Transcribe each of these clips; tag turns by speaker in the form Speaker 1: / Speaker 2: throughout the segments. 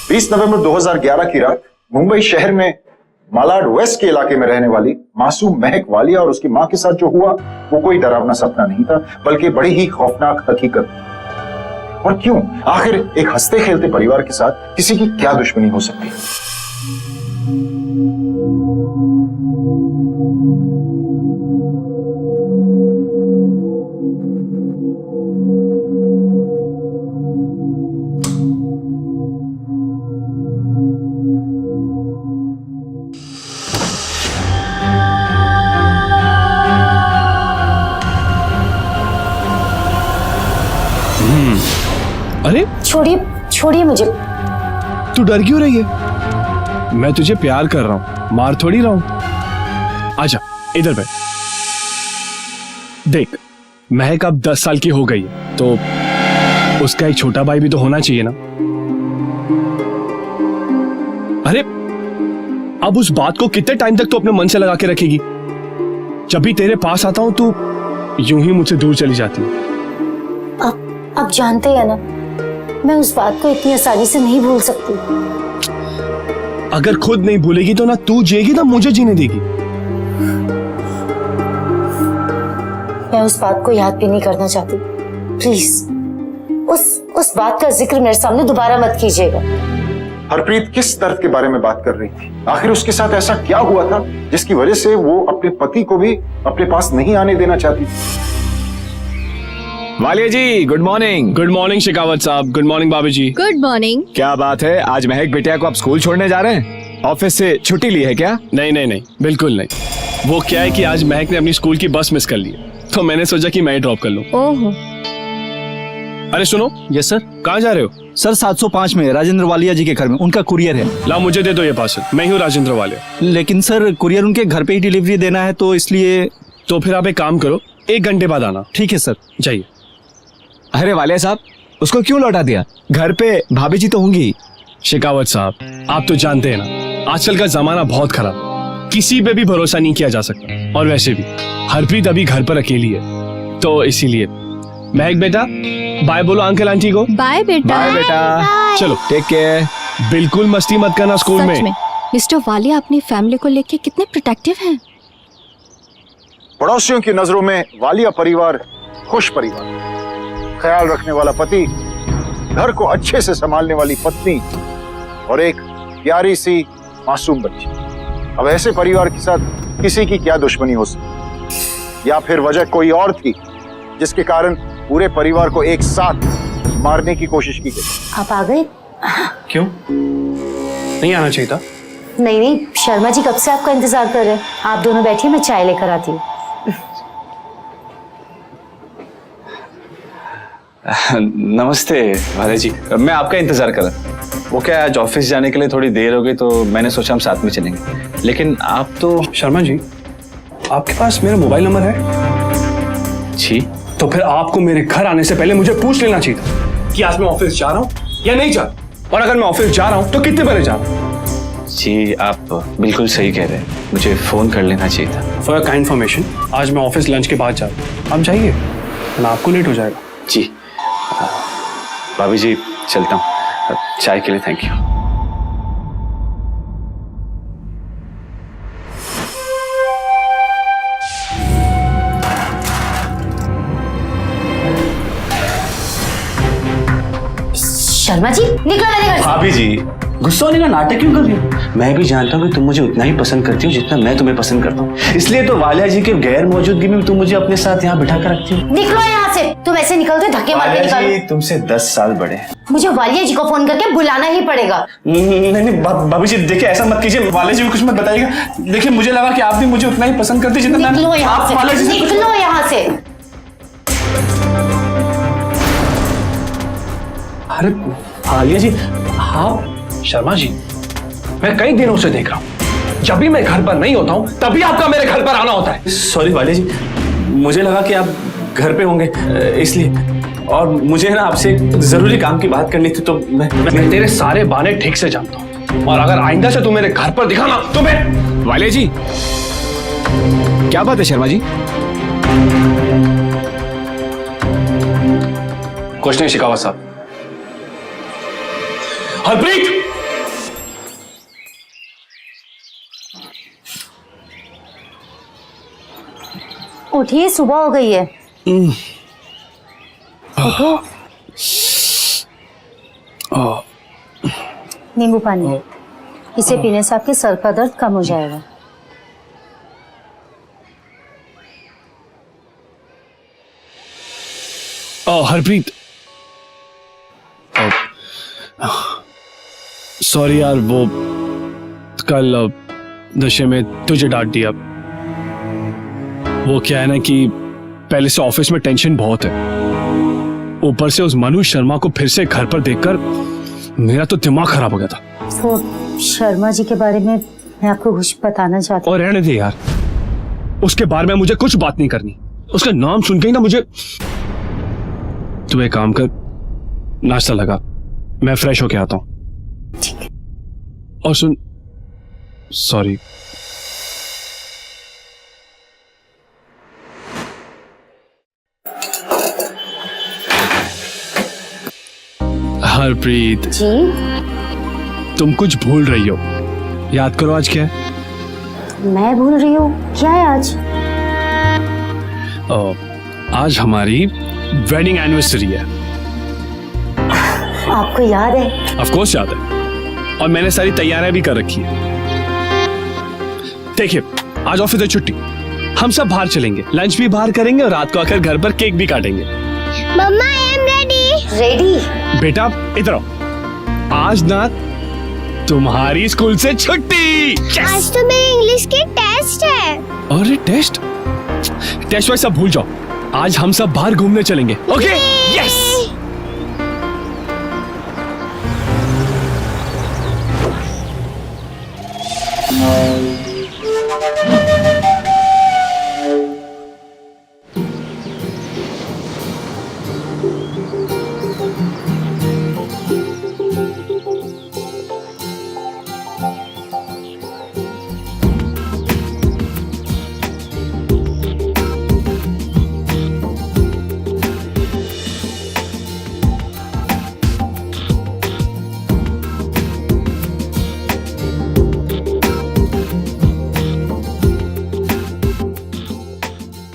Speaker 1: 20 नवंबर 2011 की रात मुंबई शहर में मालाड वेस्ट के इलाके में रहने वाली मासूम महक वालिया और उसकी मां के साथ जो हुआ वो कोई डरावना सपना नहीं था, बल्कि बड़ी ही खौफनाक हकीकत। और क्यों? आखिर एक हंसते खेलते परिवार के साथ किसी की क्या दुश्मनी हो सकती है?
Speaker 2: अरे
Speaker 3: छोड़िए छोड़िए मुझे।
Speaker 2: तू डर क्यों रही है? मैं तुझे प्यार कर रहा हूं, मार थोड़ी रहा हूं। आजा इधर बैठ। देख, महक अब 10 साल की हो गई है, तो उसका एक छोटा भाई भी तो होना चाहिए ना। अरे अब उस बात को कितने टाइम तक तो अपने मन से लगा के रखेगी? जब भी तेरे पास आता हूं तू यूं ही मुझसे दूर चली जाती है।
Speaker 3: आप जानते हैं ना, मैं उस बात को इतनी आसानी से नहीं भूल सकती।
Speaker 2: अगर खुद नहीं भूलेगी तो ना तू जिएगी ना मुझे जीने देगी।
Speaker 3: मैं उस बात को याद भी नहीं करना चाहती। प्लीज उस बात का जिक्र मेरे सामने दोबारा मत कीजिएगा।
Speaker 1: हरप्रीत किस दर्द के बारे में बात कर रही थी? आखिर उसके साथ ऐसा क्या हुआ था जिसकी वजह से वो अपने पति को भी अपने पास नहीं आने देना चाहती?
Speaker 4: Walia ji, good morning.
Speaker 2: Good morning Shekhawat sahab. Good morning भाभी जी।
Speaker 5: Good morning.
Speaker 4: क्या बात है, आज महक बिटिया को आप स्कूल छोड़ने जा रहे हैं? ऑफिस से छुट्टी ली है क्या?
Speaker 2: नहीं नहीं नहीं, बिल्कुल नहीं। वो क्या है कि आज महक ने अपनी स्कूल की बस मिस कर ली, तो मैंने सोचा कि मैं ही ड्रॉप कर लूं।
Speaker 5: ओहो।
Speaker 2: अरे सुनो।
Speaker 6: Yes sir.
Speaker 2: कहाँ जा रहे हो?
Speaker 6: सर 705 में राजेंद्र वालिया जी के घर में, उनका कुरियर है।
Speaker 2: ला मुझे दे दो ये पार्सल, मैं ही हूँ राजेंद्र वालिया।
Speaker 6: लेकिन सर कुरियर उनके घर पे ही डिलीवरी देना है, तो इसलिए।
Speaker 2: तो फिर आप एक काम करो, 1 घंटे बाद आना।
Speaker 6: ठीक है सर।
Speaker 2: जाइए।
Speaker 4: अरे वालिया साहब, उसको क्यों लौटा दिया? घर पे भाभी जी तो होंगी।
Speaker 2: शेखावत साहब, आप तो जानते हैं ना, आजकल का जमाना बहुत खराब, किसी पे भी भरोसा नहीं किया जा सकता। और वैसे भी हरप्रीत अभी घर पर अकेली है, तो इसीलिए। महक बेटा, बाय बोलो अंकल आंटी को।
Speaker 5: बाय बेटा।
Speaker 4: बाय बेटा।
Speaker 2: चलो
Speaker 4: टेक केयर।
Speaker 2: बिल्कुल मस्ती मत करना स्कूल
Speaker 5: सच में मिस्टर वालिया अपनी फैमिली को लेके कितने प्रोटेक्टिव हैं।
Speaker 1: पड़ोसियों की नजरों में वालिया परिवार खुश परिवार, ख्याल रखने वाला पति, घर को अच्छे से संभालने वाली पत्नी और एक प्यारी सी मासूम बच्ची। अब ऐसे परिवार के साथ किसी की क्या दुश्मनी हो सकती, या फिर वजह कोई और थी जिसके कारण पूरे परिवार को एक साथ मारने की कोशिश की गई?
Speaker 3: आप आ गए?
Speaker 2: क्यों नहीं आना चाहिए था?
Speaker 3: नहीं नहीं, शर्मा जी कब से आपका इंतजार कर रहे हैं। आप दोनों बैठिए, मैं चाय लेकर आती हूँ।
Speaker 7: नमस्ते वाले जी, मैं आपका इंतजार कर रहा। वो क्या, आज ऑफिस जाने के लिए थोड़ी देर हो गई, तो मैंने सोचा हम साथ में चलेंगे। लेकिन आप तो।
Speaker 2: शर्मा जी, आपके पास मेरा मोबाइल नंबर है?
Speaker 7: जी।
Speaker 2: तो फिर आपको मेरे घर आने से पहले मुझे पूछ लेना चाहिए था कि आज मैं ऑफिस जा रहा हूँ या नहीं जा रहा, और अगर मैं ऑफिस जा रहा हूँ तो कितने बजे जा रहा हूँ।
Speaker 7: जी, आप बिल्कुल सही कह रहे हैं, मुझे फोन कर लेना चाहिए था।
Speaker 2: फॉर काइंड इन्फॉर्मेशन, आज मैं ऑफिस लंच के बाद जा रहा हूँ, आप जाइए वरना आपको लेट हो जाएगा।
Speaker 7: जी भाभी जी, चलता हूँ। चाय के लिए थैंक यू।
Speaker 3: शर्मा जी, निकलो मेरे घर से।
Speaker 7: भाभी जी, गुस्सा होने का नाटक क्यों कर रही हो? मैं भी जानता हूँ कि तुम मुझे उतना ही पसंद करती हो जितना मैं तुम्हें पसंद करता हूँ, इसलिए तो वालिया जी के गैर मौजूदगी में तुम मुझे अपने साथ यहाँ बिठा कर रखती हो।
Speaker 3: निकलो यहाँ से। तुम ऐसे निकलते धक्के मार के
Speaker 7: वालिया जी
Speaker 3: निकालो।
Speaker 7: तुमसे 10 साल बड़े हैं।
Speaker 3: मुझे वालिया जी को फोन करके बुलाना ही पड़ेगा।
Speaker 7: नहीं नहीं भाभी जी, देखिए ऐसा मत कीजिए, वालिया जी को कुछ मत बताइएगा। देखिए मुझे लगा कि आप भी मुझे उतना ही पसंद करती जितना मैं।
Speaker 3: निकलो यहाँ
Speaker 7: आप वालिया जी
Speaker 3: से,
Speaker 7: से कुछ-
Speaker 3: निकलो यहाँ से।
Speaker 2: अरे वालिया जी, आप। शर्मा जी, मैं कई दिनों से देख रहा हूँ, जब भी मैं घर पर नहीं होता हूँ तभी आपका मेरे घर पर आना होता है।
Speaker 7: सॉरी वालिया जी, मुझे लगा कि आप घर पे होंगे, इसलिए। और मुझे ना आपसे जरूरी काम की बात करनी थी, तो
Speaker 2: मैं तेरे सारे बहाने ठीक से जानता हूँ, और अगर आइंदा से तू मेरे घर पर दिखाना तो मैं।
Speaker 4: वालिया जी, क्या बात है शर्मा जी?
Speaker 2: कुछ नहीं शेखावत साहब। हरप्रीत,
Speaker 3: उठिए, सुबह हो गई है। उठो। नींबू पानी, इसे पीने से आपके सर का दर्द कम हो जाएगा।
Speaker 2: हरप्रीत, सॉरी यार, वो कल नशे में तुझे डांट दिया। वो क्या है ना कि पहले से ऑफिस में टेंशन बहुत है, ऊपर से उस मनु शर्मा को फिर से घर पर देखकर मेरा तो दिमाग खराब हो गया था।
Speaker 3: वो शर्मा जी के बारे में मैं आपको कुछ बताना चाहती हूँ।
Speaker 2: और रहने दे यार, उसके बारे में मुझे कुछ बात नहीं करनी। उसका नाम सुन के ही ना मुझे। तू एक काम कर, नाश्ता लगा, मैं फ्रेश होके आता हूँ।
Speaker 3: ठीक है।
Speaker 2: और सुन, सॉरी, हरप्रीत
Speaker 3: जी,
Speaker 2: तुम कुछ भूल रही हो। याद करो आज क्या है।
Speaker 3: मैं भूल रही हूँ, क्या है आज?
Speaker 2: आज हमारी वेडिंग एनिवर्सरी है।
Speaker 3: आपको याद है?
Speaker 2: ऑफ कोर्स याद है, और मैंने सारी तैयारियां भी कर रखी है। देखिए, आज ऑफिस से छुट्टी, हम सब बाहर चलेंगे, लंच भी बाहर करेंगे और रात को आकर घर पर केक भी काटेंगे।
Speaker 8: मम्मा, आई एम रेडी।
Speaker 3: रेडी?
Speaker 2: बेटा इधर आओ, आज ना तुम्हारी स्कूल से छुट्टी।
Speaker 8: आज तो मेरी इंग्लिश की टेस्ट है।
Speaker 2: अरे टेस्ट टेस्ट वाइज सब भूल जाओ, आज हम सब बाहर घूमने चलेंगे। ओके? यस।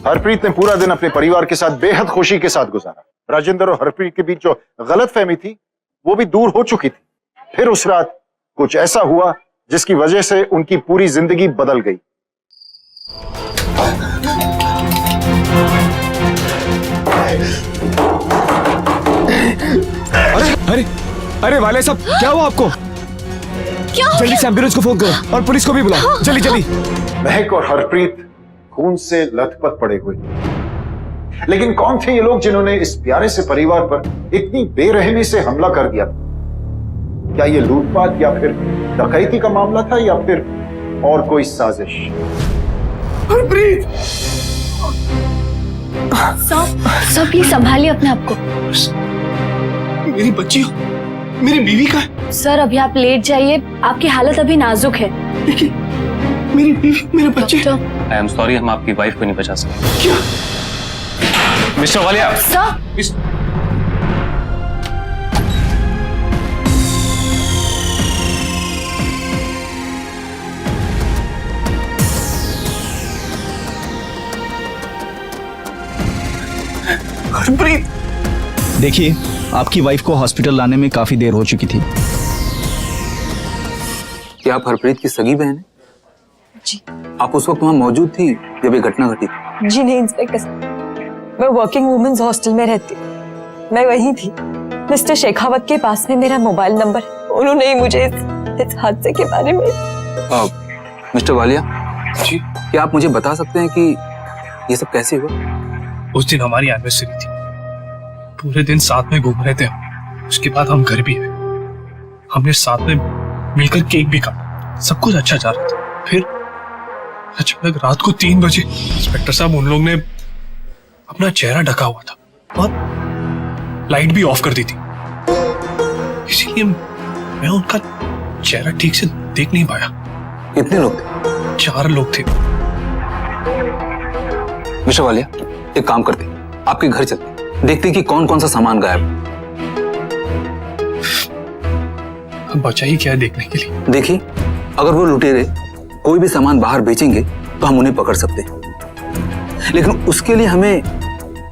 Speaker 1: हरप्रीत ने पूरा दिन अपने परिवार के साथ बेहद खुशी के साथ गुजारा। राजेंद्र और हरप्रीत के बीच जो गलतफहमी थी वो भी दूर हो चुकी थी। फिर उस रात कुछ ऐसा हुआ जिसकी वजह से उनकी पूरी जिंदगी बदल गई।
Speaker 4: अरे अरे वाले साहब, क्या हुआ आपको?
Speaker 5: क्या?
Speaker 4: जल्दी से एम्बुलेंस को फोन करो और पुलिस को भी बुलाओ, जल्दी जल्दी।
Speaker 1: महक और हरप्रीत खून से लथपथ पड़े हुए, लेकिन कौन थे ये लोग जिन्होंने इस प्यारे से परिवार पर इतनी बेरहमी से हमला कर दिया? क्या ये लूटपाट या फिर डकैती का मामला था या फिर और कोई साजिश?
Speaker 2: हरप्रीत,
Speaker 5: सब प्लीज संभालिए अपने आप को।
Speaker 2: मेरी बच्ची हो, मेरी बीवी का है।
Speaker 5: सर अभी आप लेट जाइए, आपकी हालत अभी नाजुक है।
Speaker 2: लेकिन मेरी बीवी, मेरे बच्चे।
Speaker 7: आई एम सॉरी, हम आपकी वाइफ को नहीं बचा सकते।
Speaker 2: क्या?
Speaker 7: मिस्टर वालिया।
Speaker 5: सर
Speaker 2: हरप्रीत,
Speaker 6: देखिए, आपकी वाइफ को हॉस्पिटल लाने में काफी देर हो चुकी थी।
Speaker 9: क्या आप हरप्रीत की सगी बहन हैं?
Speaker 10: जी।
Speaker 9: आप उस वक्त वहाँ मौजूद थी जब ये घटना घटी थी?
Speaker 10: जी नहीं इंस्पेक्टर साहब, मैं वर्किंग वुमेन्स हॉस्टल में रहती हूँ, मैं वहीं थी। मिस्टर शेखावत के पास में मेरा मोबाइल नंबर, उन्होंने ही मुझे इस हादसे के बारे में।
Speaker 9: मिस्टर वालिया
Speaker 2: जी,
Speaker 9: क्या आप मुझे बता सकते हैं कि ये सब कैसे हुआ?
Speaker 2: उस दिन हमारी एनिवर्सरी थी, पूरे दिन साथ में घूम रहे थे हम। उसके बाद हम घर भी आए, हमने साथ में मिलकर केक भी काटा, सब कुछ अच्छा जा रहा था। फिर अचानक रात को 3 बजे इंस्पेक्टर साहब, उन लोग ने अपना चेहरा ढका हुआ था और लाइट भी ऑफ कर दी थी, इसीलिए मैं उनका चेहरा ठीक से देख नहीं पाया।
Speaker 9: कितने लोग थे?
Speaker 2: 4 लोग थे।
Speaker 9: मिस्टर वालिया, एक काम करते हैं, आपके घर चलते, देखते हैं कि कौन कौन सा सामान गायब।
Speaker 2: बचा ही क्या है देखने के लिए?
Speaker 9: देखिए, अगर वो लुटेरे कोई भी सामान बाहर बेचेंगे तो हम उन्हें पकड़ सकते हैं, लेकिन उसके लिए हमें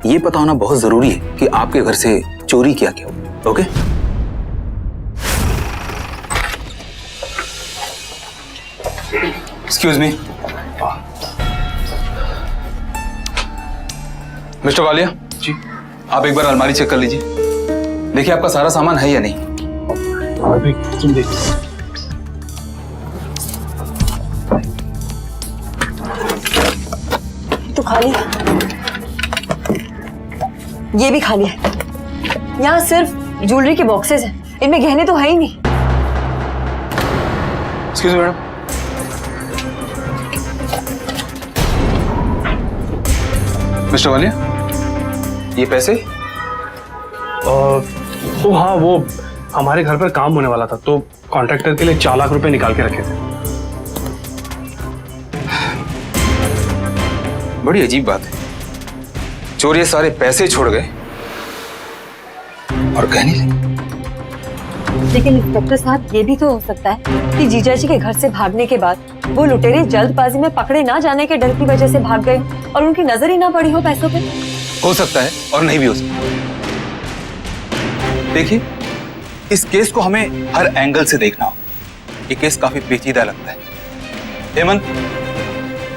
Speaker 9: ये पता होना बहुत जरूरी है कि आपके घर से चोरी क्या क्या हुआ। Okay? Excuse me, mister Walia ji, आप एक बार अलमारी चेक कर लीजिए, देखिए आपका सारा सामान है या नहीं।
Speaker 2: अभी तुम देख।
Speaker 10: तो खाली है, ये भी खाली है। यहाँ सिर्फ ज्वेलरी के बॉक्सेस हैं, इनमें गहने तो है ही नहीं।
Speaker 9: Excuse me madam, mister Walia ये पैसे?
Speaker 2: तो हाँ, वो हमारे घर पर काम होने वाला था, तो कॉन्ट्रैक्टर के लिए 4 लाख रुपए निकाल के रखे थे।
Speaker 9: बड़ी अजीब बात है, चोर ये सारे पैसे छोड़ गए और गहने ले।
Speaker 10: लेकिन इंस्पेक्टर साहब, ये भी तो हो सकता है कि जीजा जी के घर से भागने के बाद वो लुटेरे जल्दबाजी में पकड़े ना जाने के डर की वजह से भाग गए और उनकी नजर ही ना पड़ी हो पैसों पे।
Speaker 9: हो सकता है और नहीं भी हो सकता। देखिए, इस केस को हमें हर एंगल से देखना हो। ये केस काफी पेचीदा लगता है। हेमंत,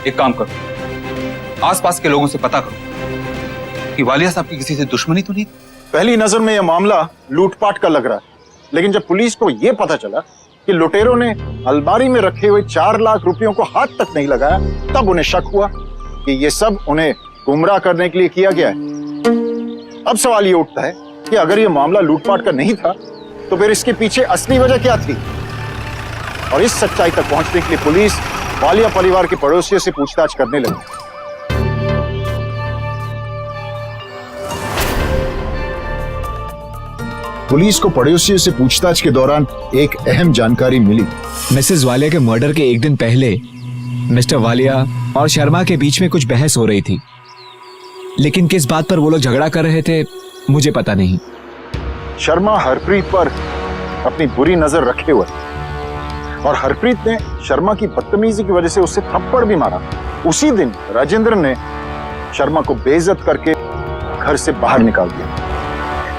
Speaker 9: एक काम करो, आसपास के लोगों से पता करो कि वालिया साहब की किसी से दुश्मनी तो नहीं।
Speaker 1: पहली नजर में यह मामला लूटपाट का लग रहा है, लेकिन जब पुलिस को यह पता चला कि लुटेरों ने अलमारी में रखे हुए 4 लाख रुपयों को हाथ तक नहीं लगाया, तब उन्हें शक हुआ कि यह सब उन्हें गुमराह करने के लिए किया गया है। अब सवाल ये उठता है कि अगर यह मामला लूटपाट का नहीं था, तो फिर इसके पीछे असली वजह क्या थी? और इस सच्चाई तक पहुंचने के लिए पुलिस वालिया परिवार के पड़ोसियों से पूछताछ करने लगी। पुलिस को पड़ोसियों से पूछताछ के दौरान एक अहम जानकारी मिली।
Speaker 4: मिसेस वालिया के मर्डर के एक दिन पहले मिस्टर वालिया और शर्मा के बीच में कुछ बहस हो रही थी, लेकिन किस बात पर वो लोग झगड़ा कर रहे थे मुझे पता नहीं।
Speaker 1: शर्मा हरप्रीत पर अपनी बुरी नजर रखे हुए और हरप्रीत ने शर्मा की बदतमीजी की वजह से उससे थप्पड़ भी मारा। उसी दिन राजेंद्र ने शर्मा को बेइज्जत करके घर से बाहर निकाल दिया।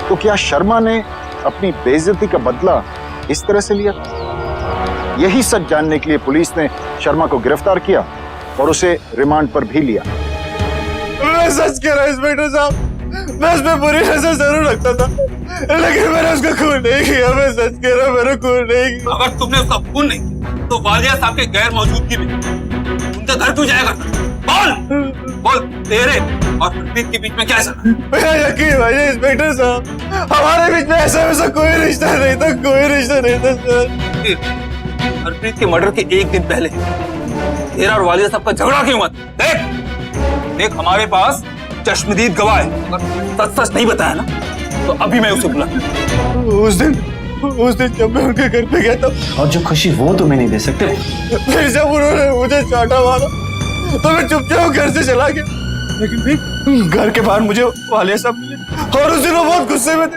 Speaker 1: तो क्या शर्मा ने अपनी बेइज्जती का बदला इस तरह से लिया? यही सच जानने के लिए पुलिस ने शर्मा को गिरफ्तार किया और उसे रिमांड पर भी लिया।
Speaker 6: मैं सच कह रहा हूं इंस्पेक्टर साहब, मैं उस पर बुरी नजर जरूर रखता था, लेकिन मैंने उसका खून नहीं किया। मैं सच कह रहा हूं, मैंने खून नहीं किया।
Speaker 9: अगर तुमने उसका खून नहीं किया, तो वालिया साहब के गैर मौजूदगी में उनका घर क्यों जाया करता? बोल बोल, तेरे और हरप्रीत के बीच में क्या चला?
Speaker 6: मेरा यकीन भाई इंस्पेक्टर साहब, हमारे बीच में ऐसा वैसा कोई रिश्ता नहीं था, कोई रिश्ता नहीं था सर।
Speaker 9: हरप्रीत के मर्डर के एक दिन पहले तेरा और वालिया साहब का झगड़ा क्यों हुआ? देख हमारे पास चश्मदीद गवाह है, अगर सच नहीं बताया ना तो अभी मैं उसे बुला।
Speaker 6: उस दिन जब मैं उनके घर पे गया था,
Speaker 7: और जो खुशी वो तुम्हें नहीं दे सकते।
Speaker 6: फिर जब उन्होंने मुझे चाटा मारा तो मैं चुपचाप घर से चला गया, लेकिन फिर घर के बाहर मुझे वालिया साहब मिले और उस दिन वो बहुत गुस्से में थे,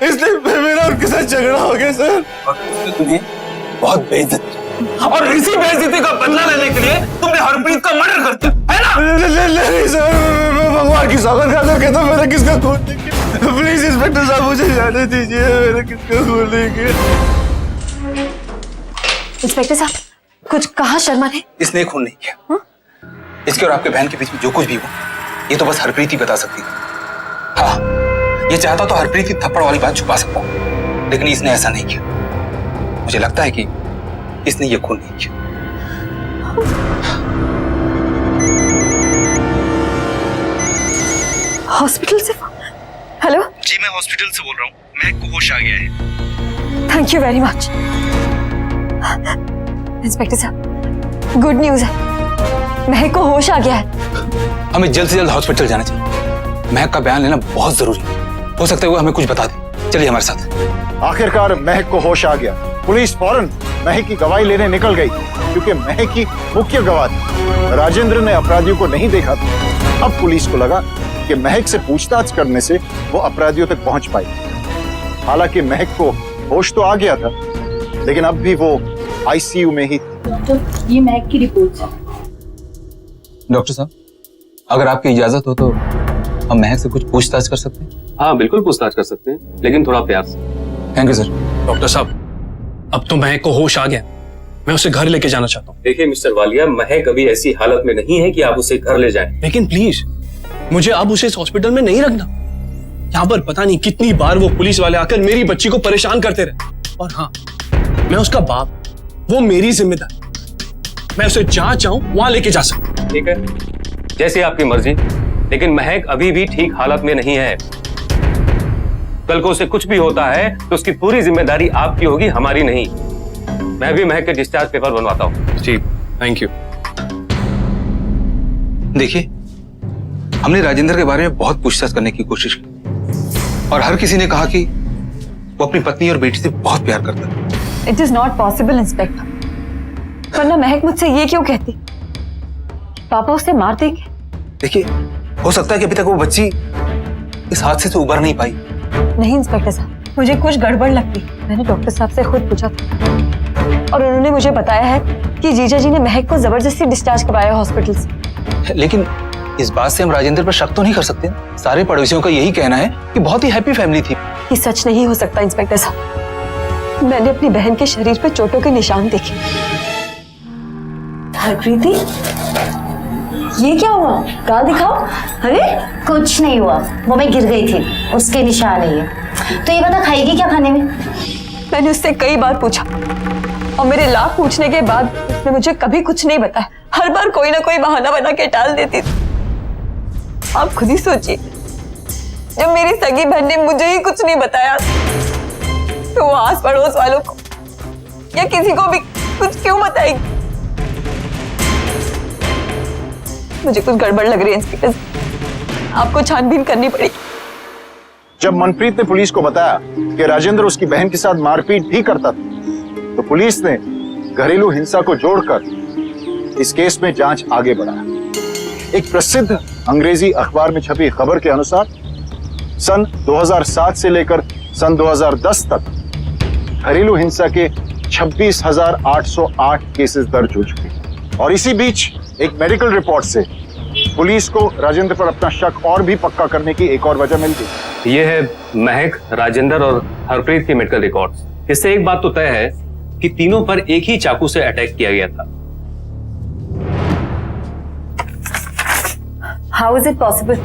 Speaker 6: इसलिए मेरा उनके साथ झगड़ा हो गया सर।
Speaker 9: और उसने तुम्हें बहुत बेइज्जत किया, और इसी बेइज्जती का बदला लेने के लिए तुमने हरप्रीत का मर्डर कर दिया, है ना?
Speaker 6: नहीं सर, मैं भगवान की सौगंध खाता कहता हूं, मैंने किसका खून नहीं किया। प्लीज इंस्पेक्टर साहब मुझे जाने दीजिए, मैंने किसका खून नहीं किया।
Speaker 10: इंस्पेक्टर साहब, कुछ कहा शर्मा ने?
Speaker 9: इसने खून नहीं किया। इसके और आपके बहन के बीच में जो कुछ भी हुआ, ये तो बस हरप्रीत ही बता सकती है। हाँ, ये चाहता तो हरप्रीत की थप्पड़ वाली बात छुपा सकता, लेकिन इसने ऐसा नहीं किया। मुझे लगता है कि इसने ये खून नहीं किया।
Speaker 10: हॉस्पिटल से? हेलो
Speaker 6: जी, मैं हॉस्पिटल से बोल रहा हूँ, महक को होश आ गया है।
Speaker 10: Thank you very much inspector साहब, गुड न्यूज है, महक को होश आ गया है।
Speaker 9: हमें जल्द से जल्द हॉस्पिटल जाना चाहिए। महक का बयान लेना बहुत जरूरी है, हो सकता है वो हमें कुछ बता दे। चलिए हमारे साथ।
Speaker 1: आखिरकार महक को होश आ गया। पुलिस फौरन महक की गवाही लेने निकल गई, क्योंकि महक ही मुख्य गवाह थी। राजेंद्र ने अपराधियों को नहीं देखा था। अब पुलिस को लगा कि महक से पूछताछ करने से वो अपराधियों तक पहुंच पाई। हालांकि महक को होश तो आ गया था, लेकिन अब भी वो आईसीयू में ही थी।
Speaker 3: डॉक्टर, ये महक की रिपोर्ट है।
Speaker 9: डॉक्टर साहब, अगर आपकी इजाजत हो तो हम महक से कुछ पूछताछ कर सकते हैं?
Speaker 2: हाँ बिल्कुल पूछताछ कर सकते हैं, लेकिन थोड़ा प्यार से।
Speaker 9: Thank you sir.
Speaker 2: डॉक्टर साहब, अब तो महक को होश आ गया, मैं उसे घर लेके जाना चाहता हूँ।
Speaker 11: देखिए मिस्टर वालिया, महक अभी ऐसी हालत में नहीं है कि आप उसे घर ले जाएं।
Speaker 2: लेकिन प्लीज मुझे अब उसे इस हॉस्पिटल में नहीं रखना। यहाँ पर पता नहीं कितनी बार वो पुलिस वाले आकर मेरी बच्ची को परेशान करते रहे। और हाँ, मैं उसका बाप, वो मेरी जिम्मेदारी, मैं उसे जहां चाहूं वहां लेके जा सकता।
Speaker 11: ठीक है, जैसे आपकी मर्जी, लेकिन महक अभी भी ठीक हालत में नहीं है। कल को उसे कुछ भी होता है तो उसकी पूरी जिम्मेदारी आपकी होगी, हमारी नहीं। मैं भी महक के डिस्चार्ज पेपर बनवाता हूँ।
Speaker 2: जी थैंक यू।
Speaker 9: देखिए, हमने राजेंद्र के बारे में बहुत पूछताछ करने की कोशिश की और हर किसी ने कहा कि वो अपनी पत्नी और बेटी से बहुत प्यार करता है।
Speaker 10: It is not possible inspector, वरना महक मुझसे ये क्यों कहती? पापा उसे मार देंगे।
Speaker 9: देखिए, हो सकता है कि अभी तक वो बच्ची इस हादसे से उबर नहीं पाई।
Speaker 10: नहीं इंस्पेक्टर साहब, मुझे कुछ गड़बड़ लगती। मैंने डॉक्टर साहब से खुद पूछा था और उन्होंने मुझे बताया है कि जीजा जी ने महक को जबरदस्ती डिस्चार्ज करवाया हॉस्पिटल से।
Speaker 9: लेकिन इस बात से हम राजेंद्र पर शक तो नहीं कर सकते। सारे पड़ोसियों का यही कहना है कि बहुत ही हैप्पी फैमिली थी।
Speaker 10: ये सच नहीं हो सकता इंस्पेक्टर साहब। मैंने अपनी बहन के शरीर पे चोटों के निशान देखे। हरप्रीति, ये क्या हुआ? गाल दिखाओ। अरे
Speaker 3: कुछ नहीं हुआ, वो मैं गिर गई थी, उसके निशान है ये। तो ये बता, खाएगी क्या खाने में?
Speaker 10: मैंने उससे कई बार पूछा और मेरे लाख पूछने के बाद उसने मुझे कभी कुछ नहीं बताया। हर बार कोई ना कोई बहाना बना के टाल देती थी। आप खुद ही सोचिए, जब मेरी सगी बहन ने मुझे ही कुछ नहीं बताया तो वो आस पड़ोस वालों को या किसी को भी कुछ क्यों बताएगी? मुझे कुछ गड़बड़ लग रही है इंस्पेक्टर, आपको छानबीन करनी पड़ी।
Speaker 1: जब मनप्रीत ने पुलिस को बताया कि राजेंद्र उसकी बहन के साथ मारपीट भी करता था, तो पुलिस ने घरेलू हिंसा को जोड़कर इस केस में जांच आगे बढ़ाया। एक प्रसिद्ध अंग्रेजी अखबार में छपी खबर के अनुसार सन 2007 से लेकर सन 2010 तक घरेलू हिंसा के 26,808 केसेस दर्ज हो चुके। और इसी बीच एक मेडिकल रिपोर्ट से पुलिस को राजेंद्र पर अपना शक और भी पक्का करने की एक और वजह मिल गई।
Speaker 11: ये है महक, राजेंद्र और हरप्रीत के मेडिकल रिकॉर्ड्स। इससे एक बात तो तय है कि तीनों पर एक ही चाकू से अटैक किया गया था।
Speaker 10: How is it possible?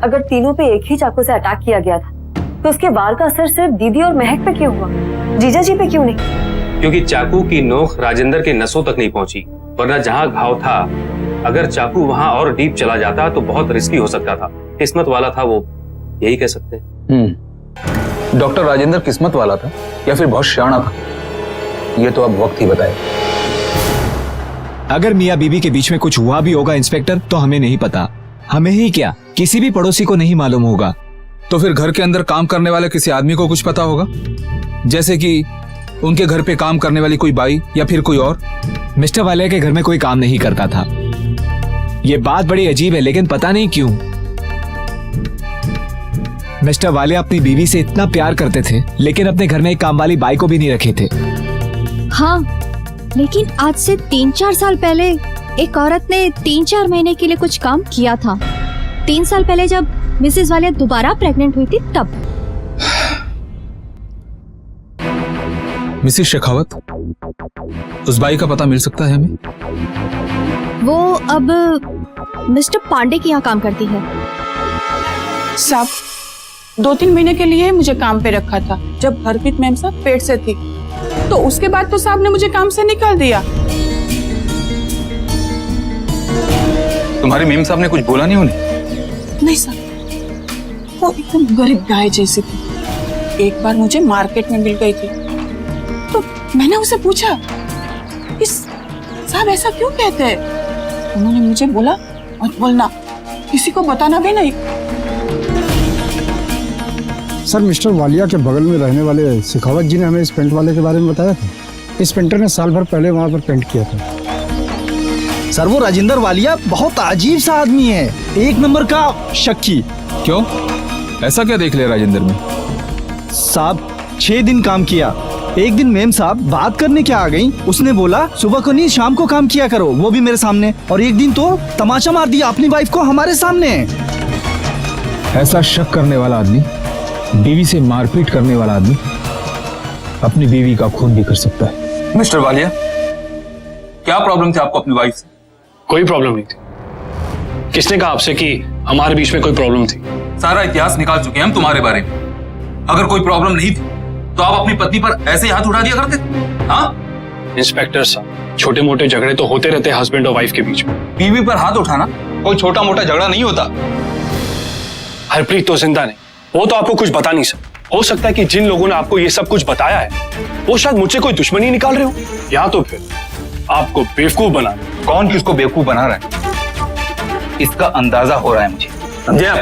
Speaker 10: अगर तीनों पे एक ही चाकू से अटैक किया गया था तो उसके वार का असर सिर्फ दीदी और महक पे क्यों हुआ, जीजा जी पे क्यों नहीं?
Speaker 11: क्योंकि चाकू की नोक राजेंद्र के नसों तक नहीं पहुंची, वरना जहां घाव था, अगर चाकू वहां और डीप चला जाता तो बहुत रिस्की हो सकता था। किस्मत वाला था वो, यही कह सकते हैं।
Speaker 9: डॉक्टर राजेंद्र किस्मत वाला था या फिर बहुत शाना था, ये तो अब वक्त ही बताए।
Speaker 4: अगर मियाँ बीबी के बीच में कुछ हुआ भी होगा इंस्पेक्टर, तो हमें नहीं पता। हमें ही क्या, किसी भी पड़ोसी को नहीं मालूम होगा।
Speaker 9: तो फिर घर के अंदर काम करने वाले किसी आदमी को कुछ पता होगा, जैसे कि उनके घर पे काम करने वाली कोई बाई या फिर कोई और।
Speaker 4: मिस्टर वालिया के घर में कोई काम नहीं करता था। ये बात बड़ी अजीब है, लेकिन पता नहीं क्यों मिस्टर वालिया अपनी बीवी से इतना प्यार करते थे, लेकिन अपने घर में एक काम वाली बाई को भी नहीं रखे थे।
Speaker 5: हाँ, लेकिन आज से 3-4 साल पहले एक औरत ने 3-4 महीने के लिए कुछ काम किया था। 3 साल पहले जब मिसेस वालिया दोबारा प्रेग्नेंट हुई थी तब।
Speaker 9: मिसेस शेखावत, उस बाई का पता मिल सकता है हमें?
Speaker 5: वो अब मिस्टर पांडे के यहाँ काम करती है।
Speaker 12: साहब, 2-3 महीने के लिए मुझे काम पे रखा था जब हरप्रीत मैम साहब पेट से थी, तो उसके बाद तो साहब ने मुझे काम से निकाल दिया।
Speaker 9: तुम्हारे मेम साहब ने कुछ बोला नहीं उन्हें?
Speaker 12: नहीं साहब, वो एकदम गरीब गाय जैसी थी। एक बार मुझे मार्केट में मिल गई थी, तो मैंने उसे पूछा, इस साहब ऐसा क्यों कहते हैं? उन्होंने मुझे बोला, मत बोलना, किसी को बताना भी नहीं।
Speaker 13: सर, मिस्टर वालिया के बगल में रहने वाले शेखावत जी ने हमें इस पेंट वाले के बारे में बताया था। इस पेंटर ने साल भर पहले वहाँ पर पेंट किया था।
Speaker 6: सर, वो राजेंद्र वालिया बहुत अजीब सा आदमी है, एक नंबर का शक्की।
Speaker 9: क्यों, ऐसा क्या देख लिया राजेंद्र में?
Speaker 6: साहब, 6 दिन काम किया एक दिन मेम साहब बात करने क्या आ गई, उसने बोला सुबह को नहीं शाम को काम किया करो, वो भी मेरे सामने। और एक दिन तो तमाचा मार दिया अपनी वाइफ को हमारे सामने।
Speaker 4: ऐसा शक करने वाला आदमी, बीवी से मारपीट करने वाला आदमी अपनी बीवी का खून भी कर सकता है।
Speaker 9: मिस्टर वालिया, क्या प्रॉब्लम थी आपको अपनी वाइफ से?
Speaker 2: कोई प्रॉब्लम नहीं थी। किसने कहा आपसे कि हमारे बीच में कोई प्रॉब्लम थी?
Speaker 9: सारा इतिहास निकाल चुके हैं हम तुम्हारे बारे में। अगर कोई प्रॉब्लम नहीं थी तो आप अपनी पत्नी पर ऐसे ही हाथ उठा दिया करते? हाँ
Speaker 2: इंस्पेक्टर साहब, छोटे मोटे झगड़े तो होते रहते हैं हस्बैंड और वाइफ के बीच में।
Speaker 9: बीवी पर हाथ उठाना कोई छोटा मोटा झगड़ा नहीं होता।
Speaker 2: हरप्रीत तो जिंदा नहीं, वो तो आपको कुछ बता नहीं सकता। हो सकता है कि जिन लोगों ने आपको ये सब कुछ बताया है वो शायद मुझसे कोई दुश्मनी निकाल रहे हो, या तो फिर आपको बेवकूफ बना रहे हो।
Speaker 9: कौन किसको बेवकूफ बना रहा है इसका अंदाजा हो रहा है मुझे, समझे आप?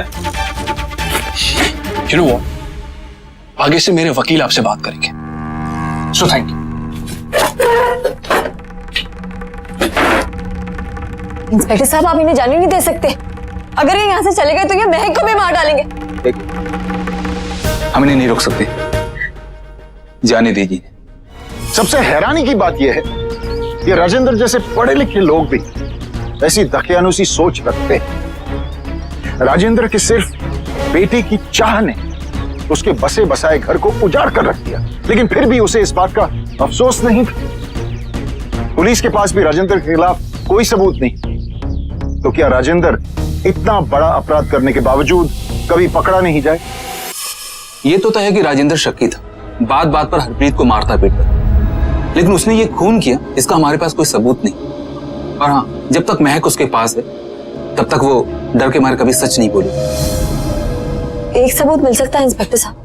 Speaker 2: You know what? आगे से मेरे वकील आपसे बात करेंगे।
Speaker 9: So thank you.
Speaker 10: इंस्पेक्टर साहब, आप इन्हें जाने नहीं दे सकते। अगर ये यहाँ से चले गए तो ये महक को भी मार डालेंगे।
Speaker 9: हम इन्हें नहीं रोक सकते, जाने दीजिए।
Speaker 1: सबसे हैरानी की बात यह है कि राजेंद्र जैसे पढ़े लिखे लोग भी ऐसी दकियानुसी सोच रखते हैं। राजेंद्र की सिर्फ बेटी की चाह ने उसके बसे बसाए घर को उजाड़ कर रख दिया, लेकिन फिर भी उसे इस बात का अफसोस नहीं था। पुलिस के पास भी राजेंद्र के खिलाफ कोई सबूत नहीं, तो क्या राजेंद्र इतना बड़ा अपराध करने के बावजूद कभी पकड़ा नहीं जाए?
Speaker 9: ये तो तय है कि राजेंद्र शक्की था, बात बात पर हरप्रीत को मारता पीटता, लेकिन उसने ये खून किया इसका हमारे पास कोई सबूत नहीं। और हाँ, जब तक महक उसके पास है तब तक वो डर के मारे कभी सच नहीं बोली।
Speaker 10: एक सबूत मिल सकता है इंस्पेक्टर साहब,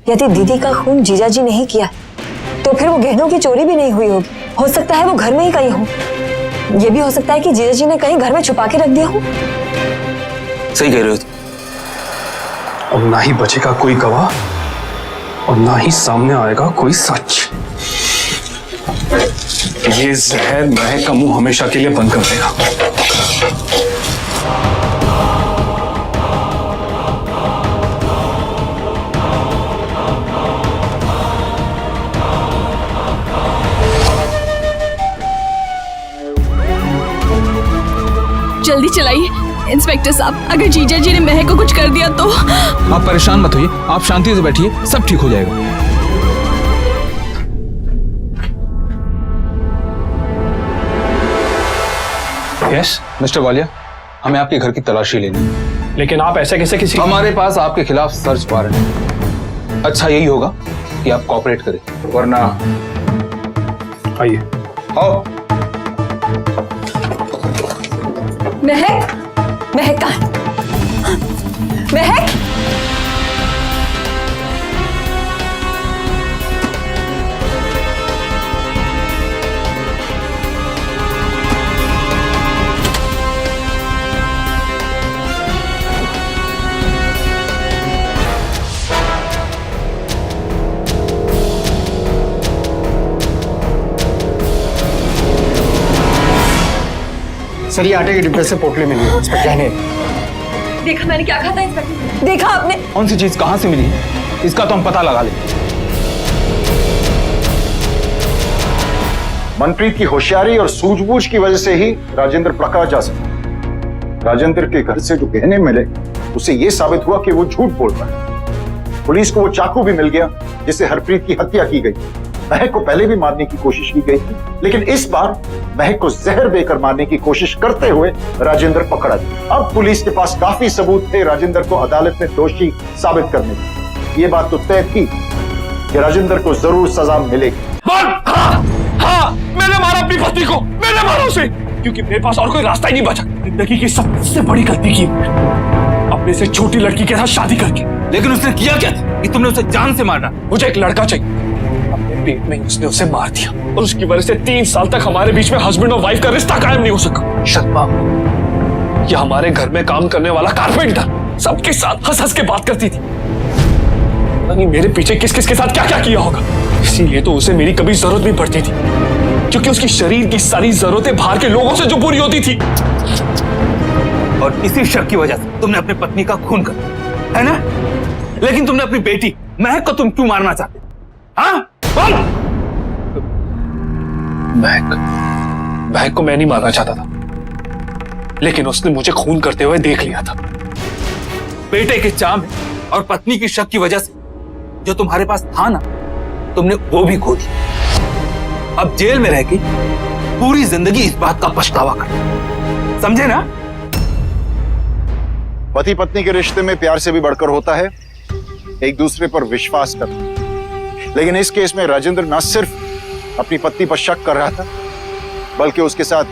Speaker 10: यदि दीदी का खून जीजाजी नहीं किया तो फिर वो गहनों की चोरी भी नहीं हुई होगी। हो सकता है वो घर में ही कहीं हो। ये भी हो सकता है कि जीजाजी ने कहीं घर में छुपा के रख दिया हो।
Speaker 9: सही कह रहे हो तुम।
Speaker 2: अब ना ही बचेगा कोई गवाह और ना ही सामने आएगा कोई सच। ये जहर महक का मुंह हमेशा के लिए बंद कर देगा।
Speaker 12: जल्दी चलाइए इंस्पेक्टर साहब, अगर जीजा जी ने महक को कुछ कर दिया तो।
Speaker 9: आप परेशान मत होइए, आप शांति से बैठिए, सब ठीक हो जाएगा।
Speaker 2: यस
Speaker 9: मिस्टर वालिया, हमें आपके घर की तलाशी लेनी है।
Speaker 2: लेकिन आप ऐसे कैसे किसी
Speaker 9: हमारे पास आपके खिलाफ सर्च वारंट है। अच्छा यही होगा कि आप कोऑपरेट करें, वरना
Speaker 2: आइए।
Speaker 9: आओ।
Speaker 10: महक, महक कहाँ? महक,
Speaker 13: सर ये आटे के डिब्बे से पोटली मिली है, इस पर गहने।
Speaker 10: देखा मैंने क्या कहा था इंस्पेक्टर? देखा आपने?
Speaker 9: कौन सी चीज कहां से मिली इसका तो हम पता लगा लें।
Speaker 1: मनप्रीत की होशियारी और सूझबूझ की वजह से ही राजेंद्र पकड़ा जा सका। राजेंद्र के घर से जो गहने मिले उसे यह साबित हुआ कि वो झूठ बोल रहा है। पुलिस को वो चाकू भी मिल गया जिससे हरप्रीत की हत्या की गई। महक को पहले भी मारने की कोशिश की गई थी, लेकिन इस बार महक को जहर देकर मारने की कोशिश करते हुए राजेंद्र पकड़ा गया। अब पुलिस के पास काफी सबूत थे राजेंद्र को अदालत में दोषी साबित करने की। ये बात तो तय थी कि राजेंद्र को जरूर सजा मिलेगी।
Speaker 2: हाँ, मैंने मारा अपनी पत्नी को, मैंने मारा उसे, क्योंकि मेरे पास और कोई रास्ता ही नहीं बचा। जिंदगी की सबसे बड़ी गलती की अपने से छोटी लड़की के साथ शादी करके।
Speaker 9: लेकिन उसने किया क्या था कि तुमने उसे जान से मारा?
Speaker 2: मुझे एक लड़का चाहिए, अपने पेट में उसने उसे मार दिया और उसकी वजह से 3 साल तक हमारे बीच में हस्बैंड और वाइफ का रिश्ता कायम नहीं हो सका। शर्मा, यह हमारे घर में काम करने वाला कारपेंटर सबके साथ हंस हंस के बात करती थी। नहीं मेरे पीछे किस किस के साथ क्या क्या किया होगा, इसीलिए तो उसे मेरी कभी जरूरत नहीं पड़ती थी, क्योंकि उसकी शरीर की सारी जरूरतें बाहर के लोगों से जो पूरी होती थी।
Speaker 9: और इसी शक की वजह से तुमने अपनी पत्नी का खून कर, है ना? लेकिन तुमने अपनी बेटी महक को तुम क्यों मारना चाहते? हाँ?
Speaker 2: महक को मैं नहीं मारना चाहता था, लेकिन उसने मुझे खून करते हुए देख लिया था।
Speaker 9: बेटे के चाम और पत्नी की शक की वजह से जो तुम्हारे पास था ना, तुमने वो भी खो दिया। अब जेल में रह के पूरी जिंदगी इस बात का पछतावा कर, समझे ना?
Speaker 1: पति पत्नी के रिश्ते में प्यार से भी बढ़कर होता है एक दूसरे पर विश्वास करना। लेकिन इस केस में राजेंद्र न सिर्फ अपनी पत्नी पर शक कर रहा था, बल्कि उसके साथ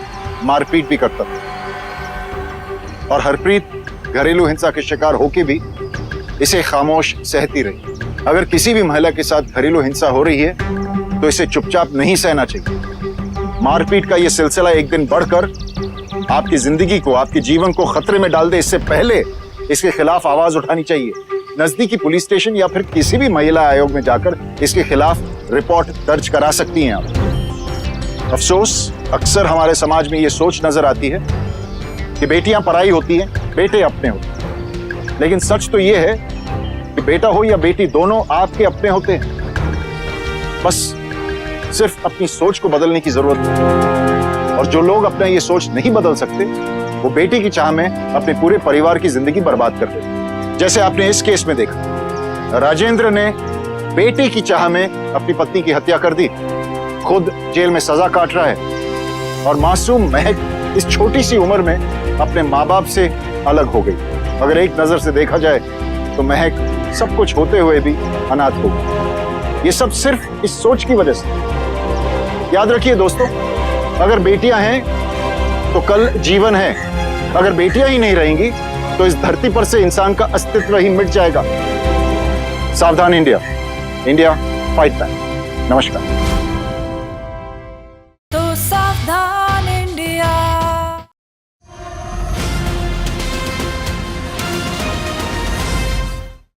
Speaker 1: मारपीट भी करता था। और हरप्रीत घरेलू हिंसा के शिकार होके भी इसे खामोश सहती रही। अगर किसी भी महिला के साथ घरेलू हिंसा हो रही है तो इसे चुपचाप नहीं सहना चाहिए। मारपीट का यह सिलसिला एक दिन बढ़कर आपकी जिंदगी को, आपके जीवन को खतरे में डाल दे, इससे पहले इसके खिलाफ आवाज उठानी चाहिए। नजदीकी पुलिस स्टेशन या फिर किसी भी महिला आयोग में जाकर इसके खिलाफ रिपोर्ट दर्ज करा सकती हैं आप। अफसोस, अक्सर हमारे समाज में यह सोच नजर आती है कि बेटियां पराई होती हैं, बेटे अपने होते हैं। लेकिन सच तो यह है कि बेटा हो या बेटी, दोनों आपके अपने होते हैं। बस सिर्फ अपनी सोच को बदलने की जरूरत है। और जो लोग अपना ये सोच नहीं बदल सकते, वो बेटी की चाह में अपने पूरे परिवार की जिंदगी बर्बाद कर देते। जैसे आपने इस केस में देखा, राजेंद्र ने बेटी की चाह में अपनी पत्नी की हत्या कर दी, खुद जेल में सजा काट रहा है, और मासूम महक इस छोटी सी उम्र में अपने माँ बाप से अलग हो गई। अगर एक नजर से देखा जाए तो महक सब कुछ होते हुए भी अनाथ हो गई। ये सब सिर्फ इस सोच की वजह से। याद रखिए दोस्तों, अगर बेटियां हैं तो कल जीवन है, अगर बेटियां ही नहीं रहेंगी तो इस धरती पर से इंसान का अस्तित्व ही मिट जाएगा। सावधान इंडिया, इंडिया फाइट बैक। नमस्कार।
Speaker 12: तो सावधान